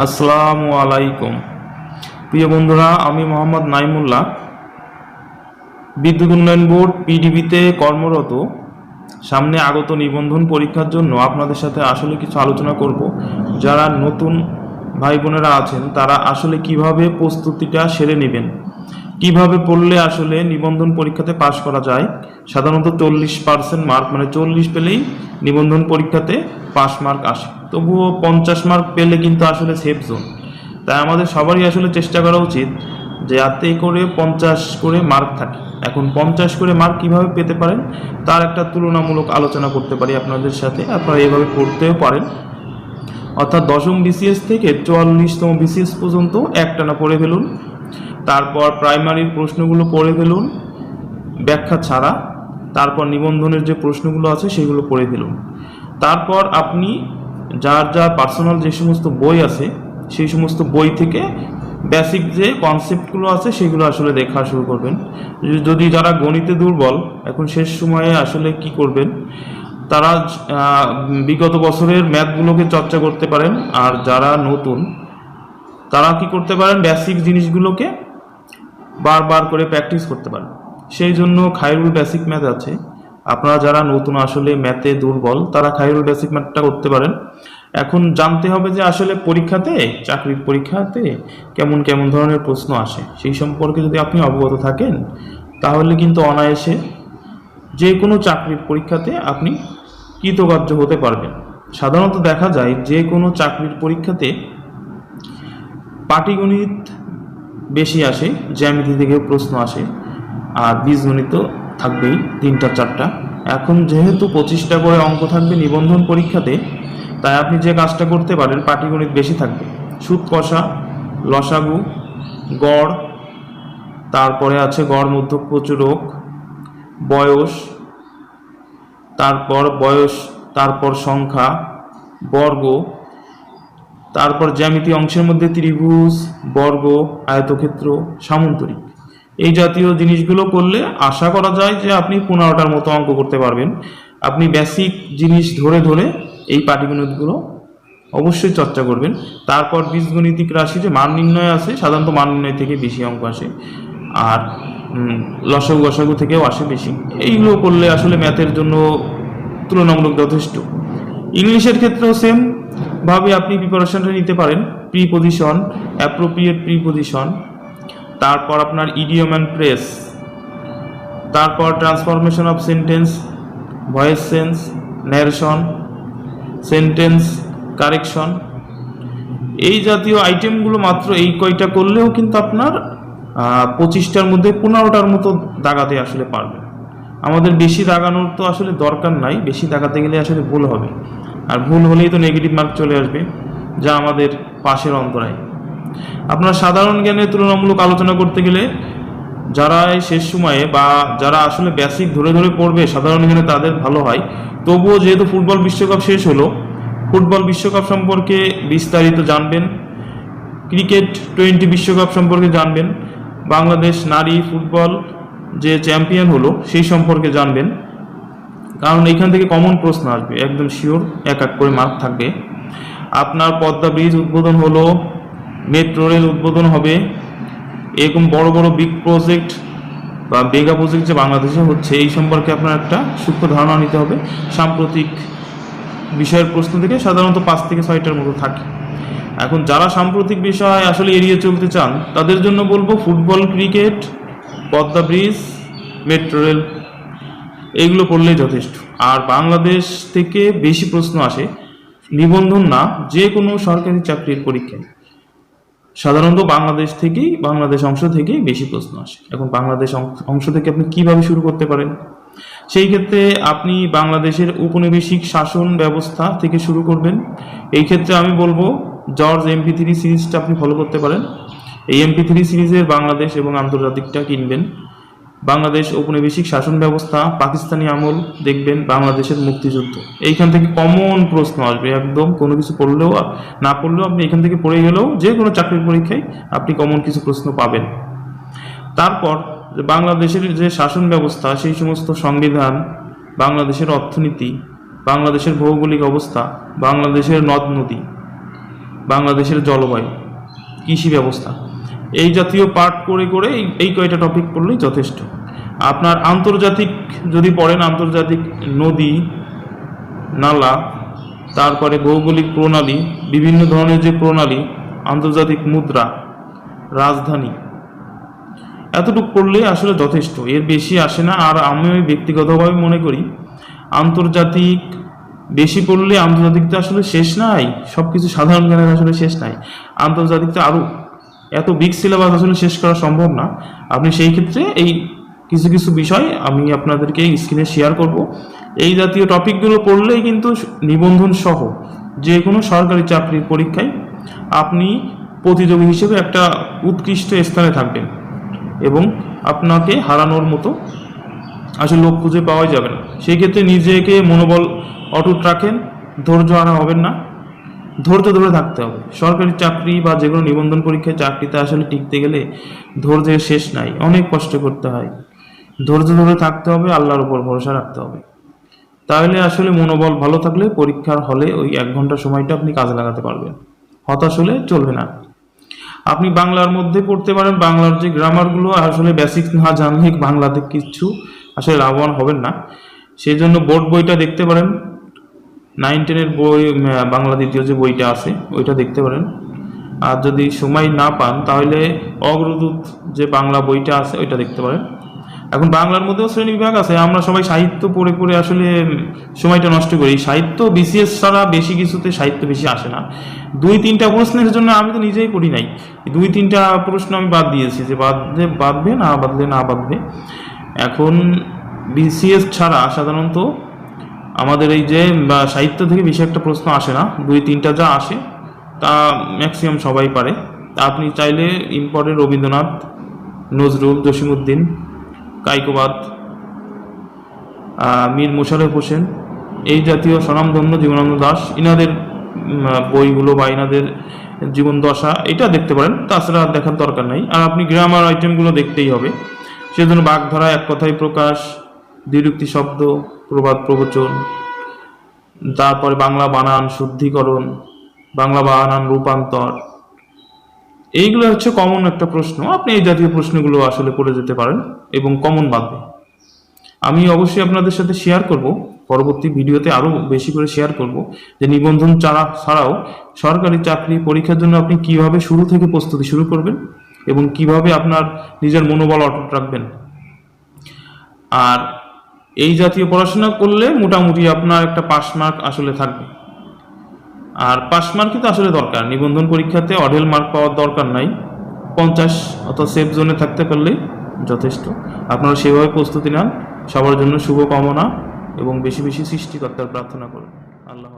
আসসালামু আলাইকুম। প্রিয় বন্ধুরা, আমি মোহাম্মদ নাইমুল্লাহ, বিদ্যুৎ উন্নয়ন বোর্ড পিডিবিতে কর্মরত। সামনে আগত নিবন্ধন পরীক্ষার জন্য আপনাদের সাথে আসলে কিছু আলোচনা করব। যারা নতুন ভাই বোনেরা আছেন তারা আসলে কিভাবে প্রস্তুতিটা সেরে নেবেন, কিভাবে পড়লে আসলে নিবন্ধন পরীক্ষাতে পাশ করা যায়। সাধারণত 40% মার্ক, মানে 40 পেলেই নিবন্ধন পরীক্ষাতে পাস মার্ক আসে, তবুও 50 মার্ক পেলে কিন্তু আসলে সেফ জোন। তাই আমাদের সবারই আসলে চেষ্টা করা উচিত যে যাতে করে 50 করে মার্ক থাকে। এখন 50 করে মার্ক কীভাবে পেতে পারেন তার একটা তুলনামূলক আলোচনা করতে পারি আপনাদের সাথে। আপনারা এভাবে পড়তেও পারেন, অর্থাৎ 10ম বিসিএস থেকে 44তম বিসিএস পর্যন্ত একটানা পড়ে ফেলুন। তারপর প্রাইমারির প্রশ্নগুলো পড়ে ফেলুন ব্যাখ্যা ছাড়া। তারপর নিবন্ধনের যে প্রশ্নগুলো আছে সেগুলো পড়ে ফেলুন। তারপর আপনি যার যার পার্সোনাল যে সমস্ত বই আছে সেই সমস্ত বই থেকে বেসিক যে কনসেপ্টগুলো আছে সেগুলো আসলে দেখা শুরু করবেন। যদি যারা গণিতে দুর্বল, এখন শেষ সময়ে আসলে কি করবেন, তারা বিগত বছরের ম্যাথগুলোকে চর্চা করতে পারেন। আর যারা নতুন তারা কি করতে পারেন, বেসিক জিনিসগুলোকে বারবার করে প্র্যাকটিস করতে পারেন। সেই জন্য খায়রুল বেসিক ম্যাথ আছে। আপনারা যারা নতুন আসলে ম্যাথে দুর্বল তারা খায়রুল বেসিক ম্যাথটা করতে পারেন। এখন জানতে হবে যে আসলে পরীক্ষাতে, চাকরির পরীক্ষাতে কেমন কেমন ধরনের প্রশ্ন আসে সেই সম্পর্কে যদি আপনি অবগত থাকেন তাহলে কিন্তু অনায়াসে যে কোনো চাকরির পরীক্ষাতে আপনি কৃতকার্য হতে পারবেন। সাধারণত দেখা যায় যে কোনো চাকরির পরীক্ষাতে পাটিগণিত বেশি আসে, জ্যামিতি থেকে প্রশ্ন আসে, আর বীজগণিত থাকবেই 3-4টা। এখন যেহেতু 25টা করে অঙ্ক থাকবে নিবন্ধন পরীক্ষাতে, তাই আপনি যে কাজটা করতে পারেন, পাটিগণিত বেশি থাকবে, সুদ কষা, লসাগু, গড়, তারপরে আছে গড় মধ্যক প্রচুরক, বয়স, তারপর সংখ্যা, বর্গ, তারপর জ্যামিতি অংশের মধ্যে ত্রিভুজ, বর্গ, আয়তক্ষেত্র, সামন্তরিক, এই জাতীয় জিনিসগুলো করলে আশা করা যায় যে আপনি 15টার মতো অঙ্ক করতে পারবেন। আপনি বেসিক জিনিস ধরে ধরে এই পাটিগণিতগুলো অবশ্যই চর্চা করবেন। তারপর বীজগণিতিক রাশি যে মান নির্ণয় আছে, সাধারণত মান নির্ণয় থেকে বেশি অঙ্ক আসে, আর লসাগু গসাগু থেকেও আসে বেশি। এইগুলো করলে আসলে ম্যাথের জন্য তুলনামূলক যথেষ্ট। ইংলিশের ক্ষেত্রেও সেম ভাবে আপনি প্রিপারেশনটা নিতে পারেন। প্রিপোজিশন, অ্যাপ্রোপ্রিয়েট প্রিপোজিশন, তারপর আপনার ইডিয়ম অ্যান্ড প্রেস, তারপর transformation of sentence, voice sense, narration, sentence correction, এই জাতীয় আইটেমগুলো মাত্র এই কয়টা করলেও কিন্তু আপনার 25টার মধ্যে 15টার মতো দাগাতে আসলে পারবেন। আমাদের বেশি দাগানোর তো আসলে দরকার নাই, বেশি দাগাতে গেলে আসলে ভুল হবে, আর ভুল হলেই তো নেগেটিভ মার্ক চলে আসবে, যা আমাদের পাশের অন্তরায়। আপনার সাধারণ জ্ঞানের তুলনামূলক আলোচনা করতে গেলে যারা এই শেষ সময়ে বা যারা আসলে বেসিক ধরে ধরে পড়বে সাধারণ জ্ঞানে তাদের ভালো হয়। তবুও যেহেতু ফুটবল বিশ্বকাপ শেষ হলো, ফুটবল বিশ্বকাপ সম্পর্কে বিস্তারিত জানবেন, ক্রিকেট টি20 বিশ্বকাপ সম্পর্কে জানবেন, বাংলাদেশ নারী ফুটবল যে চ্যাম্পিয়ন হলো সেই সম্পর্কে জানবেন, কারণ এখান থেকে কমন প্রশ্ন আসবে একদম শিওর, এক করে মার্ক থাকবে। আপনার পদ্মা ব্রিজ উদ্বোধন হলো, মেট্রো রেল উদ্বোধন হবে, এরকম বড় বড় বিগ প্রজেক্ট বা মেগা প্রজেক্ট যে বাংলাদেশে হচ্ছে এই সম্পর্কে আপনার একটা সূক্ষ্ম ধারণা নিতে হবে। সাম্প্রতিক বিষয়ের প্রশ্ন থেকে সাধারণত 5 থেকে 6টার মতো থাকে। এখন যারা সাম্প্রতিক বিষয় আসলে এড়িয়ে চলতে চান তাদের জন্য বলবো football, cricket, Padma bridge, metro rail, এইগুলো পড়লেই যথেষ্ট। আর বাংলাদেশ থেকে বেশি প্রশ্ন আসে, নিবন্ধন না, যে কোনো সরকারি চাকরির পরীক্ষায় সাধারণত বাংলাদেশ অংশ থেকেই বেশি প্রশ্ন আসে। এখন বাংলাদেশ অংশ থেকে আপনি কিভাবে শুরু করতে পারেন, সেই ক্ষেত্রে আপনি বাংলাদেশের উপনিবেশিক শাসন ব্যবস্থা থেকে শুরু করবেন। এই ক্ষেত্রে আমি বলবো জর্জ MP3 সিরিজটা আপনি ফলো করতে পারেন। এই MP3 সিরিজের বাংলাদেশ এবং আন্তর্জাতিকটা কিনবেন। বাংলাদেশ ঔপনিবেশিক শাসন ব্যবস্থা, পাকিস্তানি আমল দেখবেন, বাংলাদেশের মুক্তিযুদ্ধ, এইখান থেকে কমন প্রশ্ন আসবে একদম। কোনো কিছু পড়লেও না পড়লেও আপনি এখান থেকে পড়ে গেলেও যে কোনো চাকরির পরীক্ষায় আপনি কমন কিছু প্রশ্ন পাবেন। তারপর বাংলাদেশের যে শাসন ব্যবস্থা, সেই সমস্ত সংবিধান, বাংলাদেশের অর্থনীতি, বাংলাদেশের ভৌগোলিক অবস্থা, বাংলাদেশের নদ নদী, বাংলাদেশের জলবায়ু, কৃষি ব্যবস্থা, এই জাতীয় পাঠ করে করে এই কয়টা টপিক পড়লেই যথেষ্ট। আপনার আন্তর্জাতিক যদি পড়েন, আন্তর্জাতিক নদী নালা, তারপরে ভৌগোলিক প্রণালী, বিভিন্ন ধরনের যে প্রণালী, আন্তর্জাতিক মুদ্রা, রাজধানী, এতটুকু পড়লে আসলে যথেষ্ট, এর বেশি আসে না। আর আমি ব্যক্তিগতভাবে মনে করি আন্তর্জাতিক বেশি পড়লে আন্তর্জাতিকটা আসলে শেষ নাই, সব কিছু সাধারণ জ্ঞানের আসলে শেষ নাই। আন্তর্জাতিকটা আরও এত বিগ সিলেবাস আসলে শেষ করা সম্ভব না। আপনি সেই ক্ষেত্রে এই কিছু কিছু বিষয় আমি আপনাদেরকে স্ক্রিনে শেয়ার করব। এই জাতীয় টপিকগুলো পড়লেই কিন্তু নিবন্ধন সহ যে কোনো সরকারি চাকরির পরীক্ষায় আপনি প্রতিযোগী হিসেবে একটা উৎকৃষ্ট স্থানে থাকবেন এবং আপনাকে হারানোর মতো আসলে লোক খুঁজে পাওয়া যাবে না। সেই ক্ষেত্রে নিজেকে মনোবল অটুট রাখেন, ধৈর্য হারা হবেন না, ধৈর্য ধরে থাকতে হবে। সরকারি চাকরি বা যে কোনো নিবন্ধন পরীক্ষায় চাকরিতে আসলে টিকতে গেলে ধৈর্যের শেষ নাই, অনেক কষ্ট করতে হয়। ধৈর্য ধরে থাকতে হবে, আল্লাহর উপর ভরসা রাখতে হবে। তাহলে আসলে মনোবল ভালো থাকলে পরীক্ষার হলে ওই 1 ঘন্টা সময়টা আপনি কাজে লাগাতে পারবেন। হতাশ হলে চলবে না। আপনি বাংলার মধ্যে পড়তে পারেন, বাংলার যে গ্রামারগুলো আসলে বেসিক না জানলে বাংলাতে কিছু আসলে লাভবান হবেন না। সেই জন্য বোর্ড বইটা দেখতে পারেন, 9-10-এর বই, বাংলা দ্বিতীয় যে বইটা আছে ওইটা দেখতে পারেন। আর যদি সময় না পান তাহলে অগ্রদূত যে বাংলা বইটা আছে ওইটা দেখতে পারেন। এখন বাংলার মধ্যেও শ্রেণী বিভাগ আছে, আমরা সবাই সাহিত্য পড়ে পড়ে আসলে সময়টা নষ্ট করি। সাহিত্য বিসিএস ছাড়া বেশি কিছুতে সাহিত্য বেশি আসে না। 2-3টা প্রশ্নের জন্য আমি তো নিজেই পড়ি নাই, 2-3টা প্রশ্ন আমি বাদ দিয়েছি, যে বাদবে না বাদবে। এখন বিসিএস ছাড়া সাধারণত আমাদের এই যে সাহিত্য থেকে বেশি একটা প্রশ্ন আসে না, 2-3টা যা আসে তা ম্যাক্সিমাম সবাই পারে। তা আপনি চাইলে ইম্পর্টেন্ট রবীন্দ্রনাথ, নজরুল, জসিমউদ্দিন, কায়কোবাদ, মীর মোশাররফ হোসেন, এই জাতীয় স্বনামধন্য জীবনানন্দ দাশ, ইনাদের বইগুলো বা ইনাদের জীবন দশা এটা দেখতে পারেন, তাছাড়া দেখার দরকার নাই। আর আপনি গ্রামার আইটেমগুলো দেখতেই হবে। সেজন্য বাগধারা, এক কথায় প্রকাশ, দ্বিরুক্তি শব্দ, প্রবাদ প্রবচন, তারপরে বাংলা বানান শুদ্ধিকরণ, বাংলা বানান রূপান্তর, এইগুলো হচ্ছে কমন একটা প্রশ্ন। আপনি এই জাতীয় প্রশ্নগুলো আসলে পড়ে যেতে পারেন এবং কমন বাদবে। আমি অবশ্যই আপনাদের সাথে শেয়ার করব, পরবর্তী ভিডিওতে আরও বেশি করে শেয়ার করব যে নিবন্ধন ছাড়াও সরকারি চাকরি পরীক্ষার জন্য আপনি কিভাবে শুরু থেকে প্রস্তুতি শুরু করবেন এবং কিভাবে আপনার নিজের মনোবল অটুট রাখবেন। আর এই জাতীয় পড়াশোনা করলে মোটামুটি আপনার একটা পাস মার্ক আসলে থাকবে। আর পাস মার্কই তো আসলে দরকার, নিবন্ধন পরীক্ষাতে অঢেল মার্ক পাওয়ার দরকার নাই, 50 অথবা সেফ জোনে থাকতে পারলেই যথেষ্ট। আপনারা সেভাবে প্রস্তুতি নেন। সবার জন্য শুভকামনা এবং বেশি বেশি সৃষ্টিকর্তার প্রার্থনা করুন। আল্লাহ।